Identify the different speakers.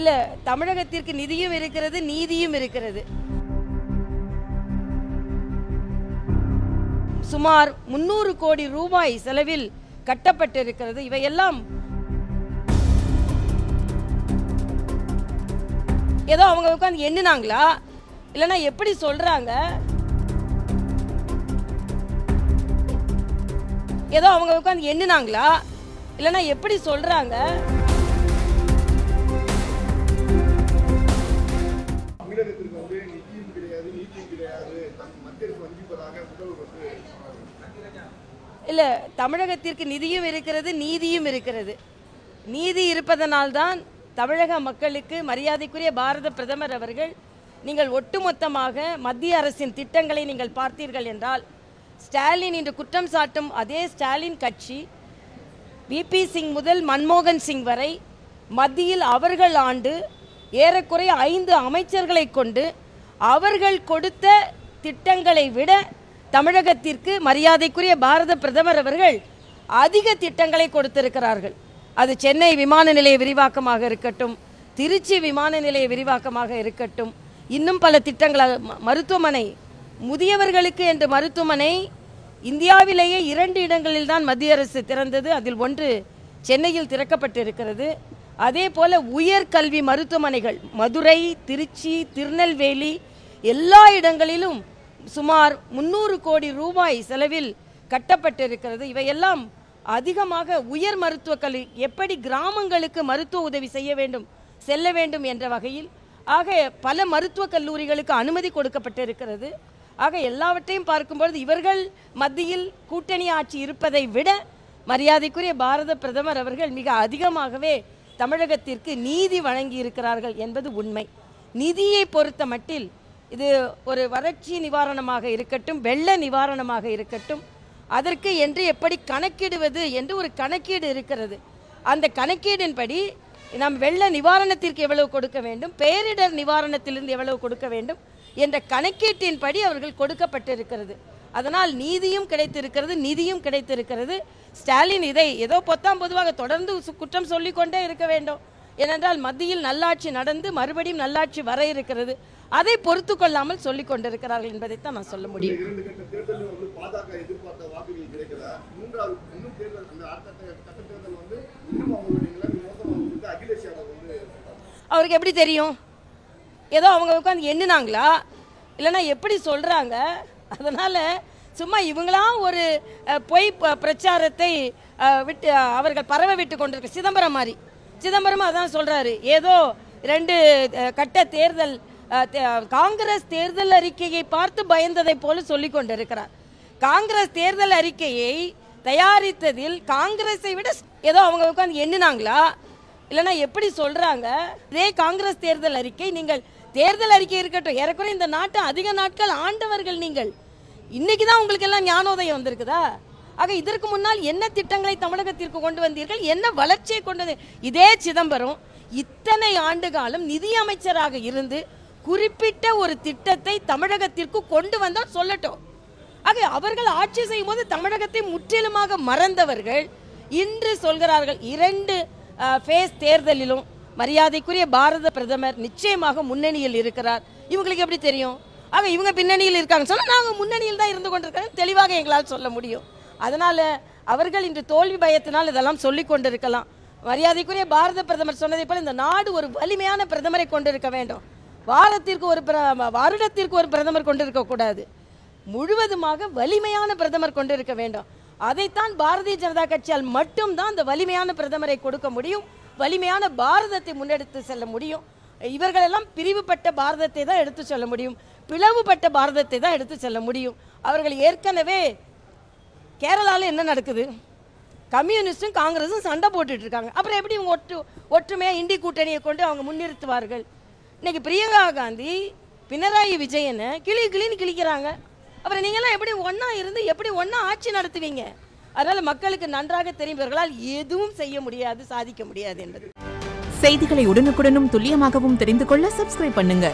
Speaker 1: இல்ல தமிழகத்திற்கு நிதியும் இருக்கிறது, நீதியும் இருக்கிறது. சுமார் 300 கோடி ரூபாய் செலவில் கட்டப்பட்டிருக்கிறது. இவையெல்லாம் ஏதோ அவங்க உட்கார்ந்து எண்ணினாங்களா, இல்லைன்னா எப்படி சொல்றாங்க? ஏதோ அவங்க உட்கார்ந்து எண்ணினாங்களா, இல்லைன்னா எப்படி சொல்றாங்க? இல்ல தமிழகத்திற்கு நிதியும் இருக்கிறது, நீதியும் இருக்கிறது. நீதி இருப்பதனால்தான் தமிழக மக்களுக்கு மரியாதைக்குரிய பாரத பிரதமர் அவர்கள், நீங்கள் ஒட்டுமொத்தமாக மத்திய அரசின் திட்டங்களை நீங்கள் பார்த்தீர்கள் என்றால், ஸ்டாலின் இன்று குற்றம் சாட்டும் அதே ஸ்டாலின் கட்சி விபி சிங் முதல் மன்மோகன் சிங் வரை மத்தியில் அவர்கள் ஆண்டு ஏறக்குறைய 5 அமைச்சர்களை கொண்டு அவர்கள் கொடுத்த திட்டங்களை விட தமிழகத்திற்கு மரியாதைக்குரிய பாரத பிரதமர் அவர்கள் அதிக திட்டங்களை கொடுத்திருக்கிறார்கள். அது சென்னை விமான நிலைய விரிவாக்கமாக இருக்கட்டும், திருச்சி விமான நிலைய விரிவாக்கமாக இருக்கட்டும், இன்னும் பல திட்டங்கள், மருத்துவமனை, முதியவர்களுக்கு என்ற மருத்துவமனை இந்தியாவிலேயே 2 இடங்களில் தான் மத்திய அரசு திறந்தது. அதில் ஒன்று சென்னையில் திறக்கப்பட்டிருக்கிறது. அதே போல உயர்கல்வி மருத்துவமனைகள் மதுரை, திருச்சி, திருநெல்வேலி எல்லா இடங்களிலும் சுமார் 300 கோடி ரூபாய் செலவில் கட்டப்பட்டிருக்கிறது. இவையெல்லாம் அதிகமாக உயர் மருத்துவ கல்வி, எப்படி கிராமங்களுக்கு மருத்துவ உதவி செய்ய வேண்டும், செல்ல வேண்டும் என்ற வகையில் ஆக பல மருத்துவக் கல்லூரிகளுக்கு அனுமதி கொடுக்கப்பட்டிருக்கிறது. ஆக எல்லாவற்றையும் பார்க்கும்பொழுது இவர்கள் மத்தியில் கூட்டணி ஆட்சி இருப்பதை விட மரியாதைக்குரிய பாரத பிரதமர் அவர்கள் மிக அதிகமாகவே தமிழகத்திற்கு நீதி வழங்கி இருக்கிறார்கள் என்பது உண்மை. நிதியை பொறுத்த மட்டில் இது ஒரு வறட்சி நிவாரணமாக இருக்கட்டும், வெள்ள நிவாரணமாக இருக்கட்டும், அதற்கு என்று எப்படி கணக்கிடுவது என்று ஒரு கணக்கீடு இருக்கிறது. அந்த கணக்கீடின்படி நாம் வெள்ள நிவாரணத்திற்கு எவ்வளவு கொடுக்க வேண்டும், பேரிடர் நிவாரணத்திலிருந்து எவ்வளவு கொடுக்க வேண்டும் என்ற கணக்கீட்டின்படி அவர்கள் கொடுக்கப்பட்டிருக்கிறது. அதனால் நீதியும் கிடைத்திருக்கிறது, நிதியும் கிடைத்திருக்கிறது. ஸ்டாலின் இதை ஏதோ பொதுவாக தொடர்ந்து குற்றம் சொல்லிக்கொண்டே இருக்க வேண்டும். ஏனென்றால் மத்தியில் நல்லாட்சி நடந்து மறுபடியும் நல்லாட்சி வர இருக்கிறது. அதை பொறுத்து கொள்ளாமல் சொல்லிக் கொண்டிருக்கிறார்கள் என்பதைத்தான் நான் சொல்ல முடியும். அவருக்கு எப்படி தெரியும்? ஏதோ அவங்க உட்கார்ந்து எண்ணினாங்களா, இல்லைன்னா எப்படி சொல்றாங்க? அதனால சும்மா இவங்களாம் ஒரு பொய் பிரச்சாரத்தை விட்டு அவர்கள் பரவ விட்டு கொண்டிருக்க சிதம்பரம் மாதிரி. சிதம்பரமும் அதான் சொல்றாரு, ஏதோ 2 கட்ட தேர்தல் காங்கிரஸ் தேர்தல் அறிக்கையை பார்த்து பயந்ததை போல சொல்லிக் கொண்டிருக்கிறார். காங்கிரஸ் தேர்தல் அறிக்கையை தயாரித்ததில் காங்கிரஸை விட ஏதோ அவங்க உட்கார்ந்து எண்ணினாங்களா, இல்லைன்னா எப்படி சொல்றாங்க? இதே காங்கிரஸ் தேர்தல் அறிக்கை, நீங்கள் தேர்தல் அறிக்கை இருக்கட்டும், ஏறக்குறைய இந்த நாட்டை அதிக நாட்கள் ஆண்டவர்கள் நீங்கள். இன்னைக்கு தான் உங்களுக்கு எல்லாம் ஞானோதயம் வந்திருக்குதா? ஆக இதற்கு முன்னால் என்ன திட்டங்களை தமிழகத்திற்கு கொண்டு வந்தீர்கள், என்ன வளர்ச்சியை கொண்டது? இதே சிதம்பரம் இத்தனை ஆண்டு காலம் நிதி அமைச்சராக இருந்து குறிப்பிட்ட ஒரு திட்டத்தை தமிழகத்திற்கு கொண்டு வந்தால் சொல்லட்டும். ஆக அவர்கள் ஆட்சி செய்யும் போது தமிழகத்தை முற்றிலுமாக மறந்தவர்கள் இன்று சொல்கிறார்கள் 2 ஃபேஸ் தேர்தலிலும் மரியாதைக்குரிய பாரத பிரதமர் நிச்சயமாக முன்னணியில் இருக்கிறார். இவங்களுக்கு எப்படி தெரியும்? ஆக இவங்க பின்னணியில் இருக்காங்க சொன்னா நாங்கள் முன்னணியில் தான் இருந்து கொண்டிருக்கிறோம் தெளிவாக எங்களால் சொல்ல முடியும். அதனால அவர்கள் இன்று தோல்வி பயத்தினால் இதெல்லாம் சொல்லிக் கொண்டிருக்கலாம். மரியாதைக்குரிய பாரத பிரதமர் சொன்னதை போல இந்த நாடு ஒரு வலிமையான பிரதமரை கொண்டிருக்க வேண்டும். வருடத்திற்கு ஒரு பிரதமர் கொண்டிருக்க கூடாது, முழுவதுமாக வலிமையான பிரதமர் கொண்டிருக்க வேண்டும். அதைத்தான் பாரதிய ஜனதா கட்சியால் மட்டும்தான் அந்த வலிமையான பிரதமரை கொடுக்க முடியும், வலிமையான பாரதத்தை முன்னெடுத்து செல்ல முடியும். இவர்களெல்லாம் பிரிவுபட்ட பாரதத்தை தான் எடுத்து செல்ல முடியும், பிளவுபட்ட பாரதத்தை தான் எடுத்து செல்ல முடியும். அவர்கள் ஏற்கனவே கேரளாவில் என்ன நடக்குது, கம்யூனிஸ்டும் காங்கிரஸும் சண்டை போட்டுட்டு இருக்காங்க. அப்புறம் எப்படி இவங்க ஒற்றுமையாக இந்தி கூட்டணியை கொண்டு அவங்க முன்னிறுத்துவார்கள்? இன்னைக்கு பிரியங்கா காந்தி பினராயி விஜயனை கிளின்னு கிழிக்கிறாங்க. அப்புறம் நீங்களாம் எப்படி ஒன்றா இருந்து எப்படி ஒன்றா ஆட்சி நடத்துவீங்க? அதனால் மக்களுக்கு நன்றாக தெரிந்தவர்களால் எதுவும் செய்ய முடியாது, சாதிக்க முடியாது என்பது.
Speaker 2: செய்திகளை உடனுக்குடனும் துல்லியமாகவும் தெரிந்து கொள்ள சப்ஸ்கிரைப் பண்ணுங்க.